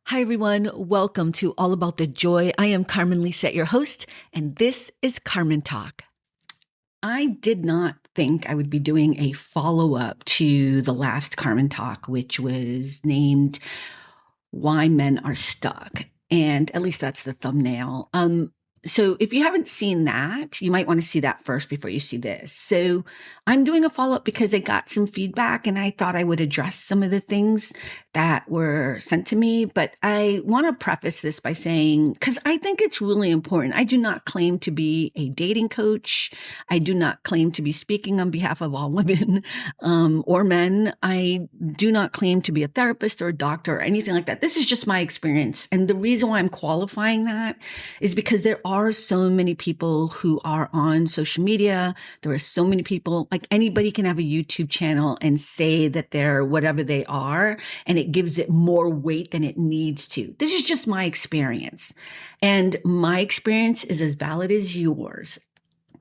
Hi, everyone. Welcome to All About the Joy. I am Carmen Lisette, your host, and this is Carmen Talk. I did not think I would be doing a follow-up to the last Carmen Talk, which was named Why Men Are Stuck. And at least that's the thumbnail. So if you haven't seen that, you might want to see that first before you see this. So I'm doing a follow-up because I got some feedback and I thought I would address some of the things that were sent to me. But I want to preface this by saying, because I think it's really important. I do not claim to be a dating coach. I do not claim to be speaking on behalf of all women or men. I do not claim to be a therapist or a doctor or anything like that. This is just my experience. And the reason why I'm qualifying that is because there are so many people who are on social media. There are so many people, like anybody can have a YouTube channel and say that they're whatever they are, and it gives it more weight than it needs to. This is just my experience. And my experience is as valid as yours.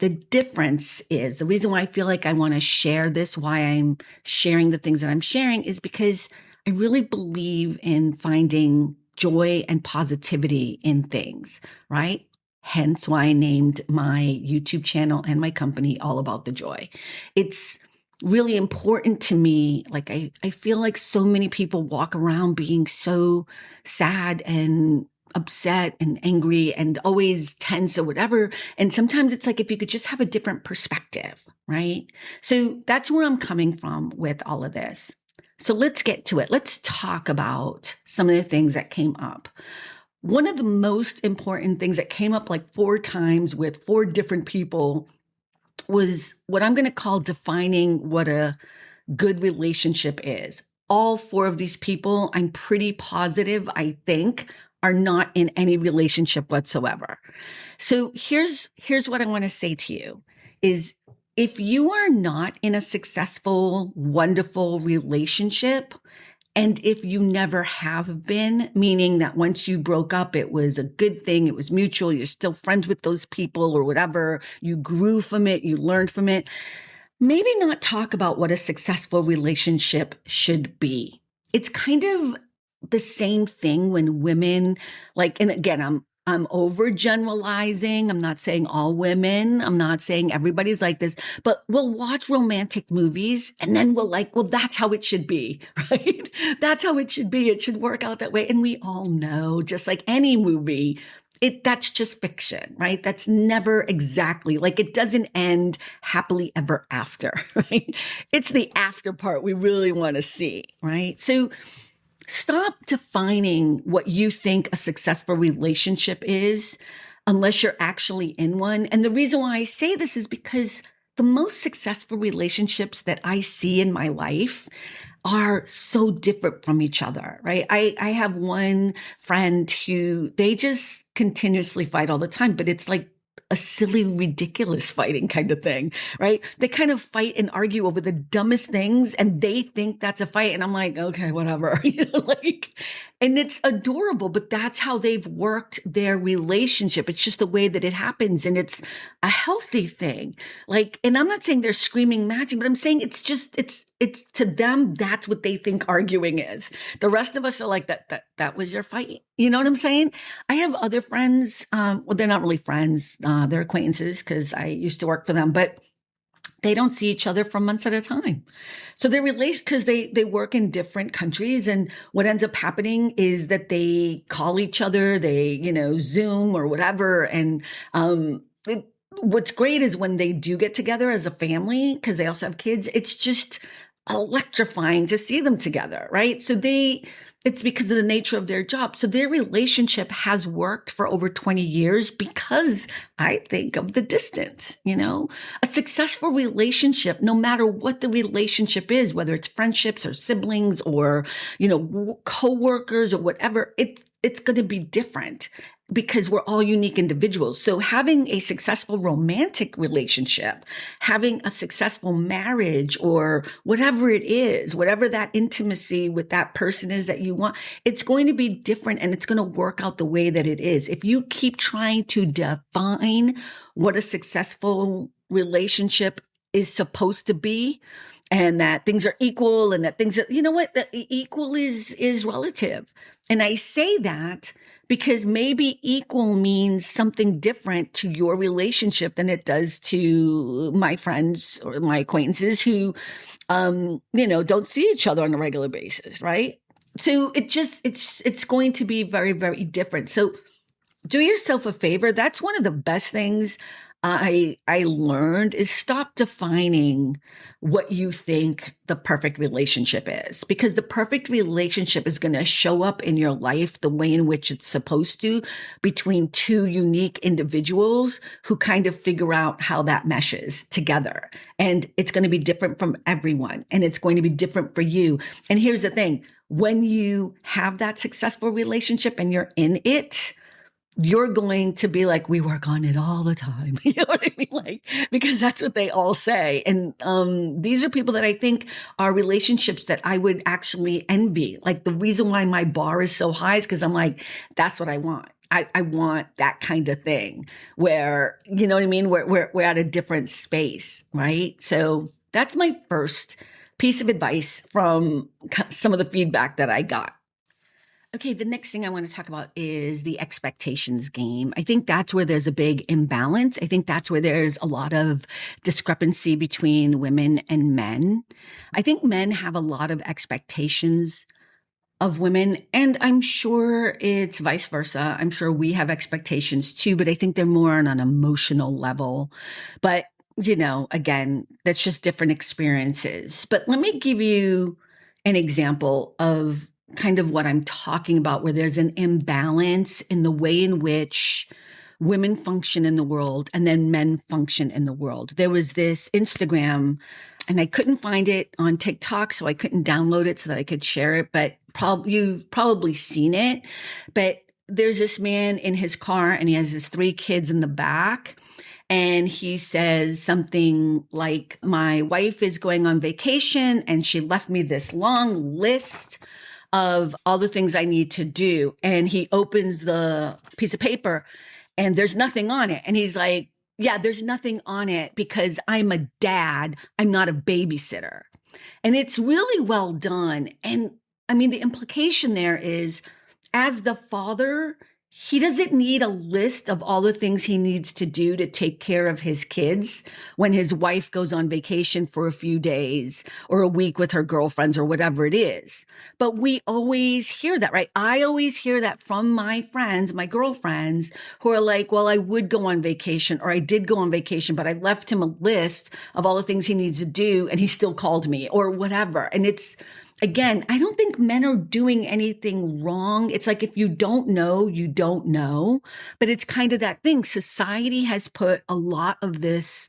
The difference is, the reason why I feel like I want to share this, why I'm sharing the things that I'm sharing, is because I really believe in finding joy and positivity in things, right? Hence why I named my YouTube channel and my company All About the Joy. It's really important to me. Like I feel like so many people walk around being so sad and upset and angry and always tense or whatever. And sometimes it's like, if you could just have a different perspective, right? So that's where I'm coming from with all of this. So let's get to it. Let's talk about some of the things that came up. One of the most important things that came up like 4 times with 4 different people was what I'm going to call defining what a good relationship is. All 4 of these people, I'm pretty positive, I think, are not in any relationship whatsoever. So here's what I want to say to you is, if you are not in a successful, wonderful relationship, and if you never have been, meaning that once you broke up, it was a good thing, it was mutual, you're still friends with those people or whatever, you grew from it, you learned from it, maybe not talk about what a successful relationship should be. It's kind of the same thing when women, like, and again, I'm overgeneralizing. I'm not saying all women. I'm not saying everybody's like this, but we'll watch romantic movies and then we'll like, well, that's how it should be, right? That's how it should be. It should work out that way. And we all know, just like any movie, that's just fiction, right? That's never exactly, like, it doesn't end happily ever after, right? It's the after part we really want to see, right? So stop defining what you think a successful relationship is unless you're actually in one. And the reason why I say this is because the most successful relationships that I see in my life are so different from each other, right? I have one friend who they just continuously fight all the time, but it's like a silly, ridiculous fighting kind of thing, right? They kind of fight and argue over the dumbest things and they think that's a fight. And I'm like, okay, whatever, and it's adorable, but that's how they've worked their relationship. It's just the way that it happens. And it's a healthy thing. Like, and I'm not saying they're screaming matching, but I'm saying it's to them, that's what they think arguing is. The rest of us are like, that was your fight. You know what I'm saying? I have other friends. Well, they're not really friends. They're acquaintances because I used to work for them, but they don't see each other for months at a time. So they relate because they work in different countries. And what ends up happening is that they call each other, they, Zoom or whatever. And what's great is when they do get together as a family, because they also have kids, it's just electrifying to see them together, right? So it's because of the nature of their job. So their relationship has worked for over 20 years because I think of the distance, a successful relationship, no matter what the relationship is, whether it's friendships or siblings or, coworkers or whatever, it's going to be different because we're all unique individuals. So having a successful romantic relationship, having a successful marriage or whatever it is, whatever that intimacy with that person is that you want, it's going to be different and it's going to work out the way that it is. If you keep trying to define what a successful relationship is supposed to be, and that things are equal and that things are, you know what, that equal is relative. And I say that because maybe equal means something different to your relationship than it does to my friends or my acquaintances who, don't see each other on a regular basis, right? So it's going to be very, very different. So do yourself a favor. That's one of the best things I learned is stop defining what you think the perfect relationship is, because the perfect relationship is going to show up in your life the way in which it's supposed to, between two unique individuals who kind of figure out how that meshes together. And it's going to be different from everyone, and it's going to be different for you. And here's the thing, when you have that successful relationship and you're in it, you're going to be like, we work on it all the time. You know what I mean? Like, because that's what they all say. And these are people that I think are relationships that I would actually envy. Like, the reason why my bar is so high is because I'm like, that's what I want. I want that kind of thing where, you know what I mean? We're at a different space, right? So that's my first piece of advice from some of the feedback that I got. Okay, the next thing I want to talk about is the expectations game. I think that's where there's a big imbalance. I think that's where there's a lot of discrepancy between women and men. I think men have a lot of expectations of women, and I'm sure it's vice versa. I'm sure we have expectations too, but I think they're more on an emotional level. But, again, that's just different experiences. But let me give you an example of kind of what I'm talking about, where there's an imbalance in the way in which women function in the world and then men function in the world. There was this Instagram, and I couldn't find it on TikTok, so I couldn't download it so that I could share it, but you've probably seen it. But there's this man in his car, and he has his 3 kids in the back. And he says something like, my wife is going on vacation and she left me this long list of all the things I need to do. And he opens the piece of paper and there's nothing on it. And he's like, yeah, there's nothing on it because I'm a dad. I'm not a babysitter. And it's really well done. And I mean, the implication there is, as the father, he doesn't need a list of all the things he needs to do to take care of his kids when his wife goes on vacation for a few days or a week with her girlfriends or whatever it is. But we always hear that, right? I always hear that from my friends, my girlfriends, who are like, well, I would go on vacation, or I did go on vacation, but I left him a list of all the things he needs to do and he still called me or whatever. And it's, again, I don't think men are doing anything wrong. It's like, if you don't know, you don't know. But it's kind of that thing. Society has put a lot of this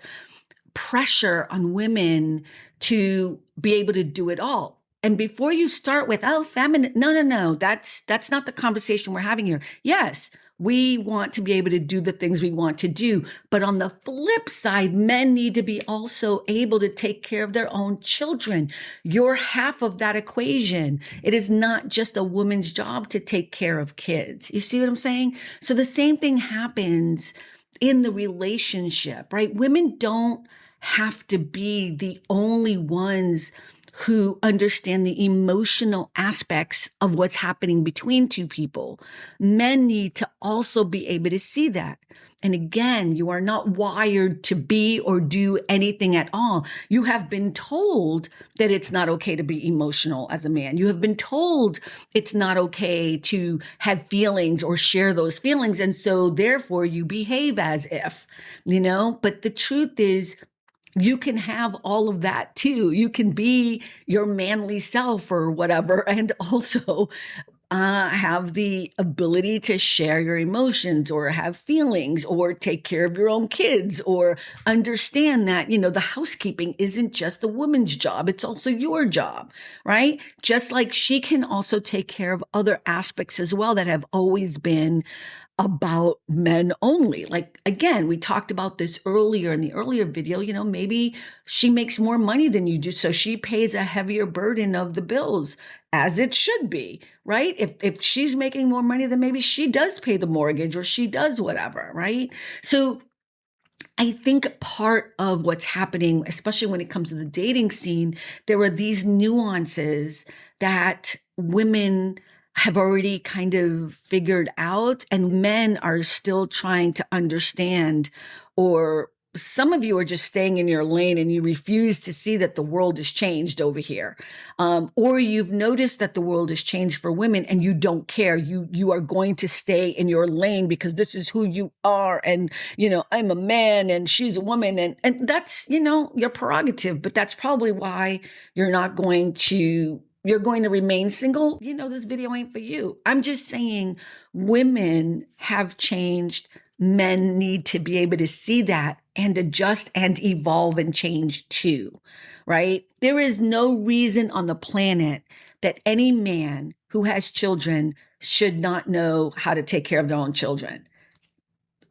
pressure on women to be able to do it all. And before you start with, oh, feminine, no, that's not the conversation we're having here. Yes, we want to be able to do the things we want to do. But on the flip side, men need to be also able to take care of their own children. You're half of that equation. It is not just a woman's job to take care of kids. You see what I'm saying? So the same thing happens in the relationship, right? Women don't have to be the only ones who understand the emotional aspects of what's happening between two people. Men need to also be able to see that. And again, you are not wired to be or do anything at all. You have been told that it's not okay to be emotional as a man. You have been told it's not okay to have feelings or share those feelings. And so therefore you behave as if, but the truth is, you can have all of that too. You can be your manly self or whatever, and also have the ability to share your emotions or have feelings or take care of your own kids or understand that, the housekeeping isn't just the woman's job. It's also your job, right? Just like she can also take care of other aspects as well that have always been about men only. Like, again, we talked about this earlier in the earlier video, maybe she makes more money than you do. So she pays a heavier burden of the bills, as it should be, right? If she's making more money, then maybe she does pay the mortgage or she does whatever, right? So I think part of what's happening, especially when it comes to the dating scene, there are these nuances that women have already kind of figured out, and men are still trying to understand, or some of you are just staying in your lane and you refuse to see that the world has changed over here. Or you've noticed that the world has changed for women and you don't care. You are going to stay in your lane because this is who you are. And, I'm a man and she's a woman. And that's, your prerogative, but that's probably why you're going to remain single. This video ain't for you. I'm just saying women have changed. Men need to be able to see that and adjust and evolve and change too, right? There is no reason on the planet that any man who has children should not know how to take care of their own children.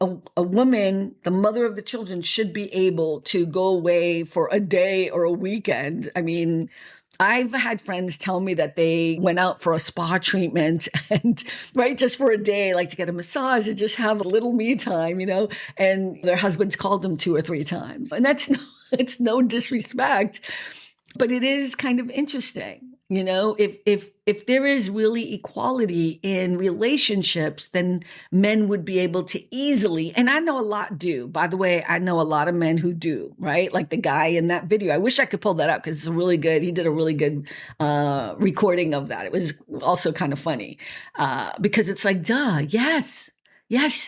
A woman, the mother of the children, should be able to go away for a day or a weekend. I mean, I've had friends tell me that they went out for a spa treatment and right, just for a day, like to get a massage and just have a little me time, and their husbands called them 2 or 3 times. And it's no disrespect, but it is kind of interesting. If there is really equality in relationships, then men would be able to easily, and I know a lot do. By the way, I know a lot of men who do, right? Like the guy in that video. I wish I could pull that up because he did a really good recording of that. It was also kind of funny because it's like, duh, yes,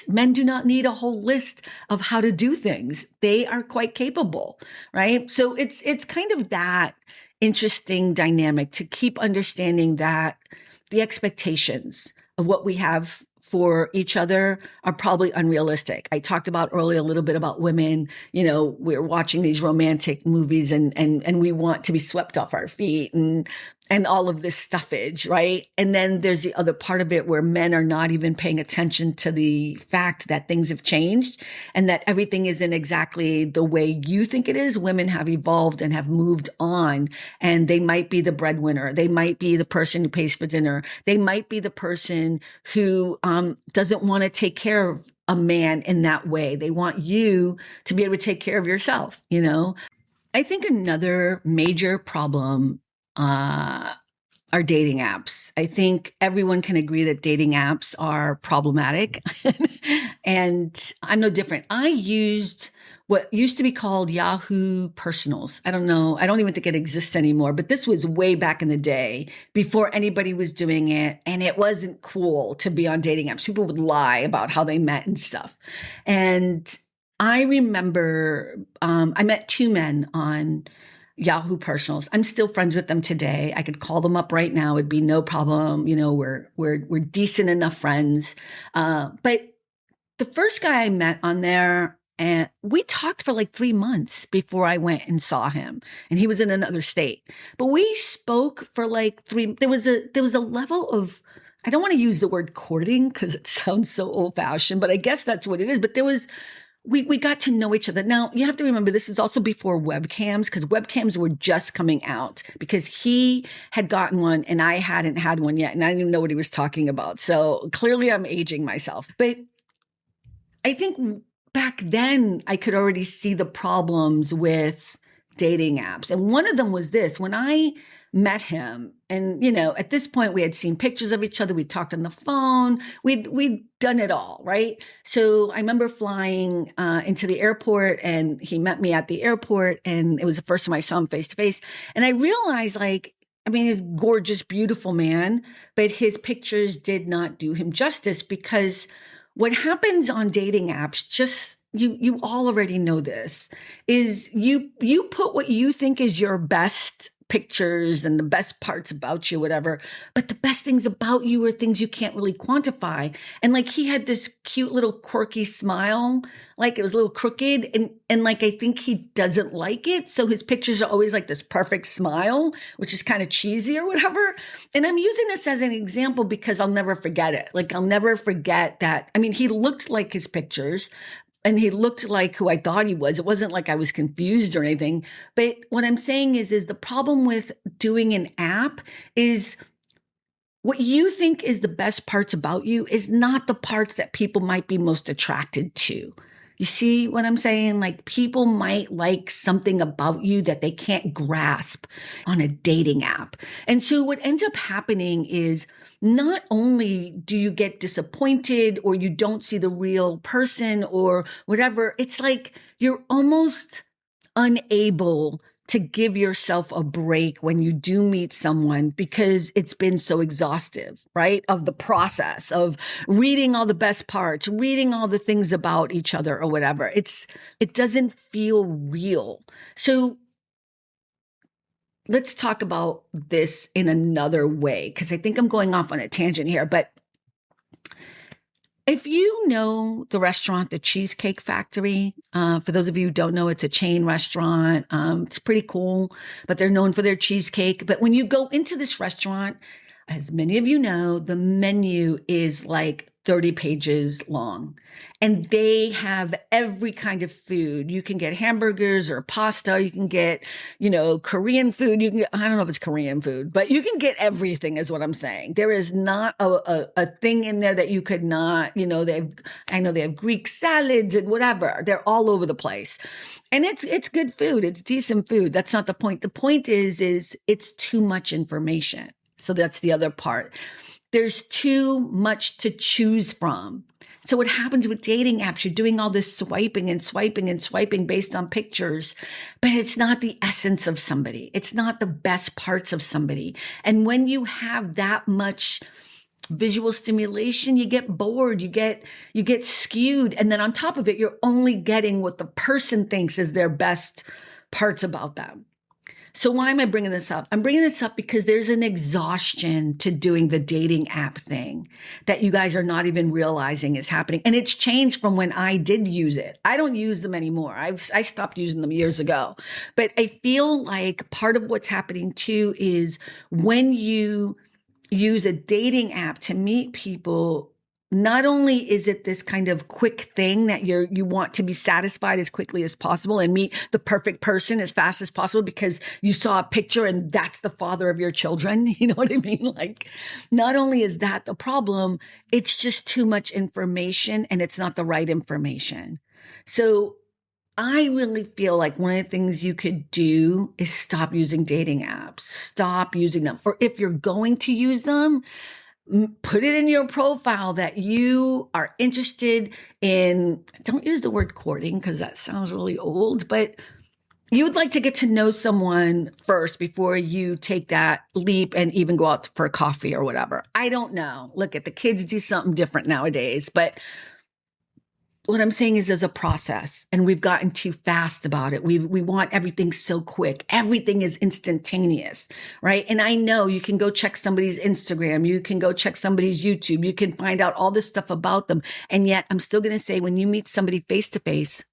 men do not need a whole list of how to do things. They are quite capable, right? So it's kind of that interesting dynamic to keep understanding that the expectations of what we have for each other are probably unrealistic. I talked about earlier a little bit about women, we're watching these romantic movies and we want to be swept off our feet and all of this stuffage, right? And then there's the other part of it where men are not even paying attention to the fact that things have changed and that everything isn't exactly the way you think it is. Women have evolved and have moved on, and they might be the breadwinner. They might be the person who pays for dinner. They might be the person who doesn't want to take care of a man in that way. They want you to be able to take care of yourself, I think another major problem are dating apps. I think everyone can agree that dating apps are problematic. And I'm no different. I used what used to be called Yahoo Personals. I don't know. I don't even think it exists anymore, but this was way back in the day before anybody was doing it. And it wasn't cool to be on dating apps. People would lie about how they met and stuff. And I remember I met 2 men on Yahoo Personals. I'm still friends with them today. I could call them up right now. It'd be no problem. We're decent enough friends. But the first guy I met on there, and we talked for like 3 months before I went and saw him, and he was in another state. But we spoke for like 3. There was a level of, I don't want to use the word courting because it sounds so old fashioned, but I guess that's what it is. But there was. We got to know each other. Now, you have to remember, this is also before webcams, because webcams were just coming out, because he had gotten one and I hadn't had one yet, and I didn't even know what he was talking about. So clearly I'm aging myself. But I think back then I could already see the problems with dating apps. And one of them was this: when I met him, and at this point we had seen pictures of each other, we talked on the phone, we'd done it all, right? So I remember flying into the airport, and he met me at the airport, and it was the first time I saw him face to face, and I realized, he's a gorgeous, beautiful man, but his pictures did not do him justice, because what happens on dating apps, just you all already know this, is you put what you think is your best pictures and the best parts about you, whatever. But the best things about you are things you can't really quantify. And like, he had this cute little quirky smile, like it was a little crooked. And like, I think he doesn't like it. So his pictures are always like this perfect smile, which is kind of cheesy or whatever. And I'm using this as an example because I'll never forget it. Like, I'll never forget that. I mean, he looked like his pictures, and he looked like who I thought he was. It wasn't like I was confused or anything. But what I'm saying is the problem with doing an app is what you think is the best parts about you is not the parts that people might be most attracted to. You see what I'm saying? Like people might like something about you that they can't grasp on a dating app. And so what ends up happening is not only do you get disappointed or you don't see the real person or whatever, it's like you're almost unable to give yourself a break when you do meet someone because it's been so exhaustive, right? Of the process of reading all the best parts, reading all the things about each other or whatever. It doesn't feel real. So let's talk about this in another way, because I think I'm going off on a tangent here, but if you know the restaurant, the Cheesecake Factory, for those of you who don't know, it's a chain restaurant. It's pretty cool, but they're known for their cheesecake. But when you go into this restaurant, as many of you know, the menu is like 30 pages long. And they have every kind of food. You can get hamburgers or pasta. You can get, Korean food. You can get, I don't know if it's Korean food, but you can get everything is what I'm saying. There is not a thing in there that you could not, I know they have Greek salads and whatever. They're all over the place. And it's good food. It's decent food. That's not the point. The point is it's too much information. So that's the other part. There's too much to choose from. So what happens with dating apps, you're doing all this swiping and swiping and swiping based on pictures, but it's not the essence of somebody. It's not the best parts of somebody. And when you have that much visual stimulation, you get bored, you get skewed. And then on top of it, you're only getting what the person thinks is their best parts about them. So why am I bringing this up? I'm bringing this up because there's an exhaustion to doing the dating app thing that you guys are not even realizing is happening. And it's changed from when I did use it. I don't use them anymore. I stopped using them years ago. But I feel like part of what's happening too is when you use a dating app to meet people, not only is it this kind of quick thing that you want to be satisfied as quickly as possible and meet the perfect person as fast as possible because you saw a picture and that's the father of your children. You know what I mean? Like, not only is that the problem, it's just too much information and it's not the right information. So I really feel like one of the things you could do is stop using dating apps, stop using them. Or if you're going to use them, put it in your profile that you are interested in, don't use the word courting because that sounds really old, but you would like to get to know someone first before you take that leap and even go out for a coffee or whatever. I don't know. Look, at the kids do something different nowadays, but what I'm saying is there's a process and we've gotten too fast about it. We want everything so quick. Everything is instantaneous, right? And I know you can go check somebody's Instagram. You can go check somebody's YouTube. You can find out all this stuff about them. And yet I'm still going to say when you meet somebody face to face,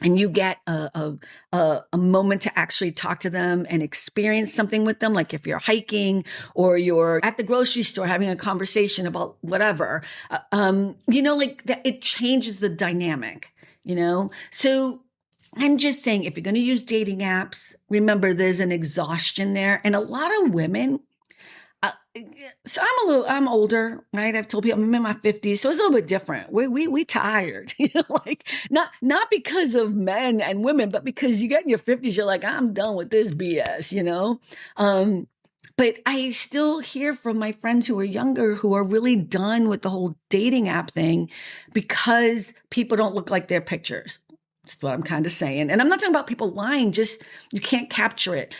and you get a moment to actually talk to them and experience something with them, like if you're hiking or you're at the grocery store having a conversation about whatever, like that, it changes the dynamic, So I'm just saying, if you're going to use dating apps, remember there's an exhaustion there. And a lot of women, so I'm older, right? I've told people I'm in my 50s, so it's a little bit different. We tired, like not because of men and women, but because you get in your 50s, you're like, I'm done with this BS, But I still hear from my friends who are younger who are really done with the whole dating app thing because people don't look like their pictures. That's what I'm kind of saying. And I'm not talking about people lying, just you can't capture it.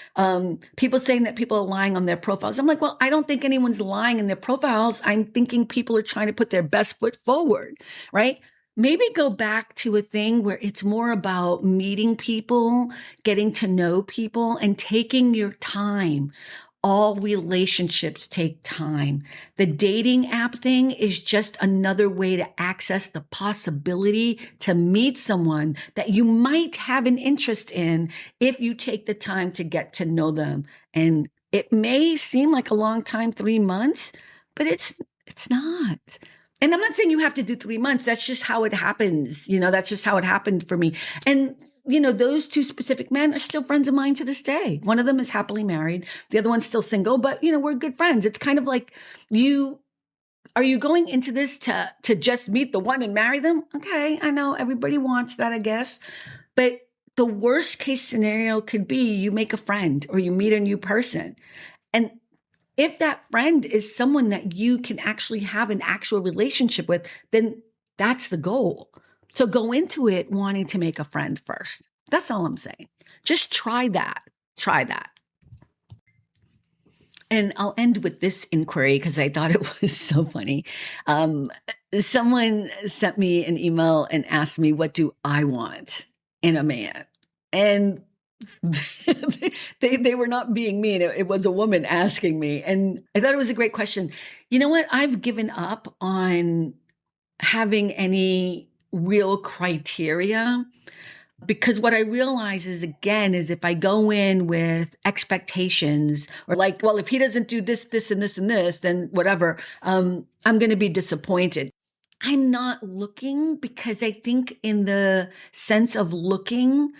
People saying that people are lying on their profiles. I'm like, well, I don't think anyone's lying in their profiles. I'm thinking people are trying to put their best foot forward, right? Maybe go back to a thing where it's more about meeting people, getting to know people, and taking your time. All relationships take time. The dating app thing is just another way to access the possibility to meet someone that you might have an interest in if you take the time to get to know them. And it may seem like a long time, 3 months, but it's not. And I'm not saying you have to do 3 months. That's just how it happens. That's just how it happened for me. And those two specific men are still friends of mine to this day. One of them is happily married. The other one's still single, but we're good friends. It's kind of like Are you going into this to just meet the one and marry them? Okay, I know everybody wants that, I guess. But the worst case scenario could be you make a friend or you meet a new person. And if that friend is someone that you can actually have an actual relationship with, then that's the goal. So go into it wanting to make a friend first. That's all I'm saying. Just try that. Try that. And I'll end with this inquiry because I thought it was so funny. Someone sent me an email and asked me, what do I want in a man? And they were not being mean. It was a woman asking me. And I thought it was a great question. You know what? I've given up on having any real criteria because what I realize is, again, is if I go in with expectations or like, well, if he doesn't do this, this, and this, and this, then whatever, I'm going to be disappointed. I'm not looking because I think in the sense of looking,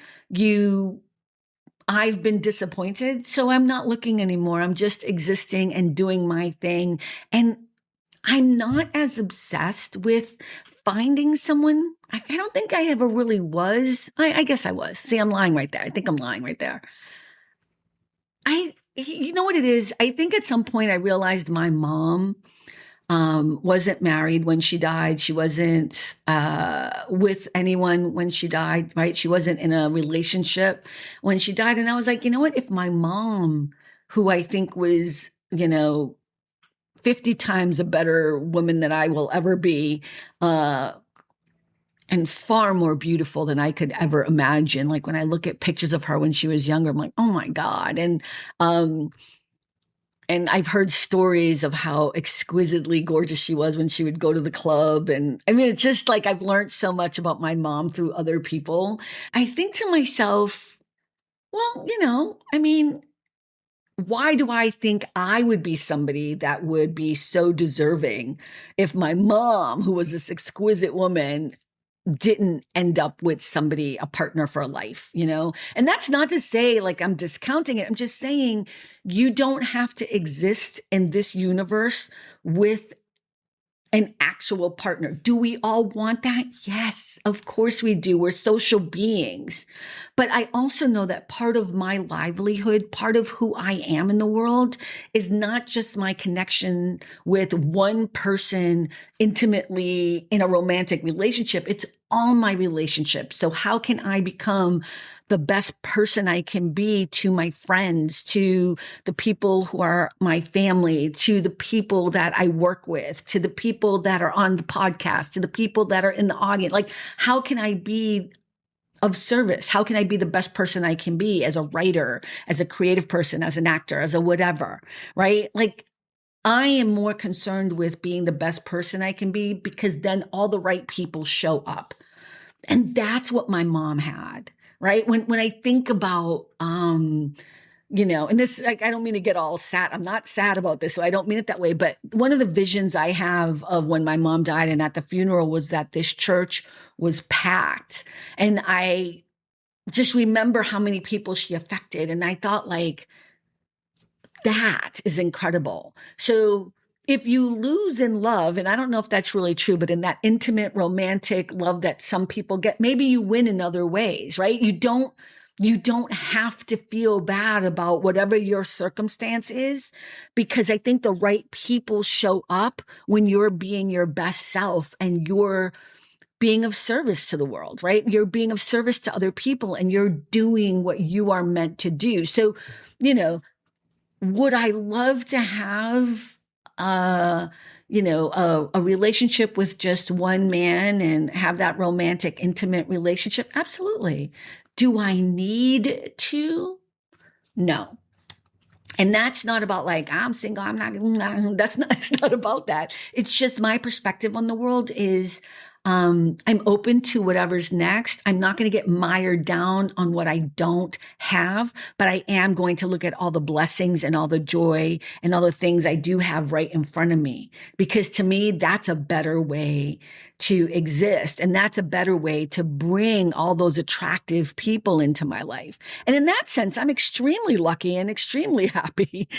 I've been disappointed. So I'm not looking anymore. I'm just existing and doing my thing. And I'm not as obsessed with finding someone. I don't think I ever really was. I guess I was. See, I'm lying right there. I think I'm lying right there. You know what it is? I think at some point I realized my mom wasn't married when she died. She wasn't with anyone when she died, right? She wasn't in a relationship when she died. And I was like, you know what? If my mom, who I think was, 50 times a better woman than I will ever be, and far more beautiful than I could ever imagine. Like when I look at pictures of her when she was younger, I'm like, oh my God. And I've heard stories of how exquisitely gorgeous she was when she would go to the club. And I mean, it's just like I've learned so much about my mom through other people. I think to myself, well, I mean, why do I think I would be somebody that would be so deserving if my mom, who was this exquisite woman, didn't end up with somebody, a partner for life, And that's not to say like I'm discounting it. I'm just saying you don't have to exist in this universe with an actual partner. Do we all want that? Yes, of course we do. We're social beings. But I also know that part of my livelihood, part of who I am in the world is not just my connection with one person intimately in a romantic relationship. It's all my relationships. So how can I become the best person I can be to my friends, to the people who are my family, to the people that I work with, to the people that are on the podcast, to the people that are in the audience? Like, how can I be of service? How can I be the best person I can be as a writer, as a creative person, as an actor, as a whatever, right? Like, I am more concerned with being the best person I can be because then all the right people show up. And that's what my mom had, right? When I think about, and this, like, I don't mean to get all sad. I'm not sad about this, so I don't mean it that way. But one of the visions I have of when my mom died and at the funeral was that this church was packed. And I just remember how many people she affected. And I thought, like, that is incredible. So if you lose in love, and I don't know if that's really true, but in that intimate, romantic love that some people get, maybe you win in other ways, right? You don't have to feel bad about whatever your circumstance is, because I think the right people show up when you're being your best self and you're being of service to the world, right? You're being of service to other people and you're doing what you are meant to do. So, would I love to have, a relationship with just one man and have that romantic, intimate relationship? Absolutely. Do I need to? No. And that's not about like, I'm single, I'm not, it's not about that. It's just my perspective on the world is, I'm open to whatever's next. I'm not going to get mired down on what I don't have, but I am going to look at all the blessings and all the joy and all the things I do have right in front of me, because to me, that's a better way to exist. And that's a better way to bring all those attractive people into my life. And in that sense, I'm extremely lucky and extremely happy.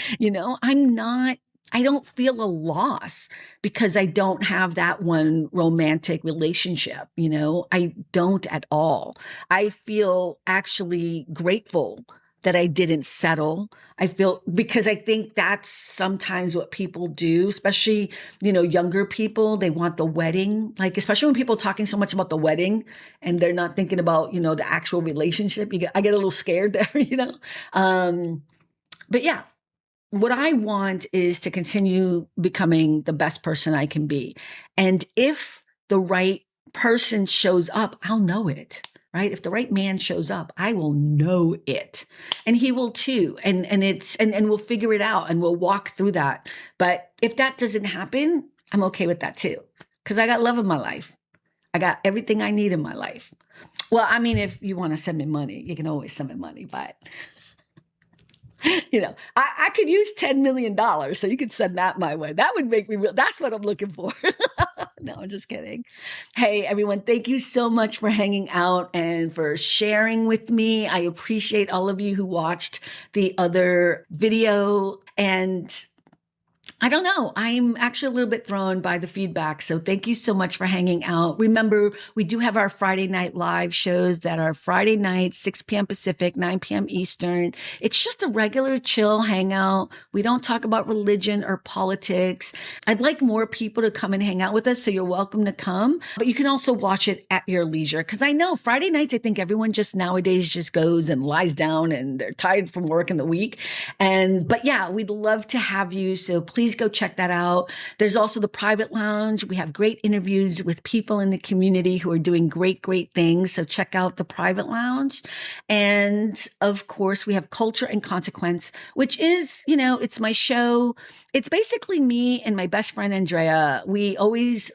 I'm not I don't feel a loss because I don't have that one romantic relationship. I don't at all. I feel actually grateful that I didn't settle. I feel, because I think that's sometimes what people do, especially, younger people, they want the wedding, like, especially when people are talking so much about the wedding and they're not thinking about, the actual relationship. I get a little scared there. But yeah, what I want is to continue becoming the best person I can be. And if the right person shows up, I'll know it, right? If the right man shows up, I will know it. And he will too. And we'll figure it out and we'll walk through that. But if that doesn't happen, I'm okay with that too. Because I got love in my life. I got everything I need in my life. Well, I mean, if you want to send me money, you can always send me money, but I could use $10 million, so you could send that my way. That would make me real. That's what I'm looking for. No, I'm just kidding. Hey, everyone, thank you so much for hanging out and for sharing with me. I appreciate all of you who watched the other video. And I don't know. I'm actually a little bit thrown by the feedback. So thank you so much for hanging out. Remember, we do have our Friday night live shows that are Friday night, 6 p.m. Pacific, 9 p.m. Eastern. It's just a regular chill hangout. We don't talk about religion or politics. I'd like more people to come and hang out with us. So you're welcome to come, but you can also watch it at your leisure. Cause I know Friday nights, I think everyone just nowadays just goes and lies down and they're tired from work in the week. But yeah, we'd love to have you. So please go check that out. There's also the private lounge. We have great interviews with people in the community who are doing great, great things. So check out the private lounge. And of course, we have Culture and Consequence, which is, it's my show. It's basically me and my best friend, Andrea. We always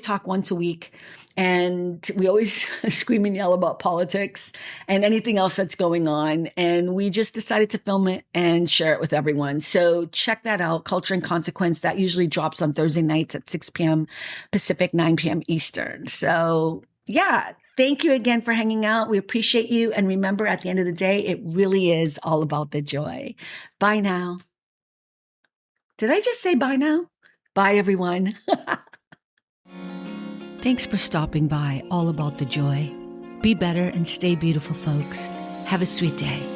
talk once a week. And we always scream and yell about politics and anything else that's going on. And we just decided to film it and share it with everyone. So check that out, Culture and Consequence. That usually drops on Thursday nights at 6 p.m. Pacific, 9 p.m. Eastern. So yeah, thank you again for hanging out. We appreciate you. And remember, at the end of the day, it really is all about the joy. Bye now. Did I just say bye now? Bye, everyone. Thanks for stopping by All About the Joy. Be better and stay beautiful, folks. Have a sweet day.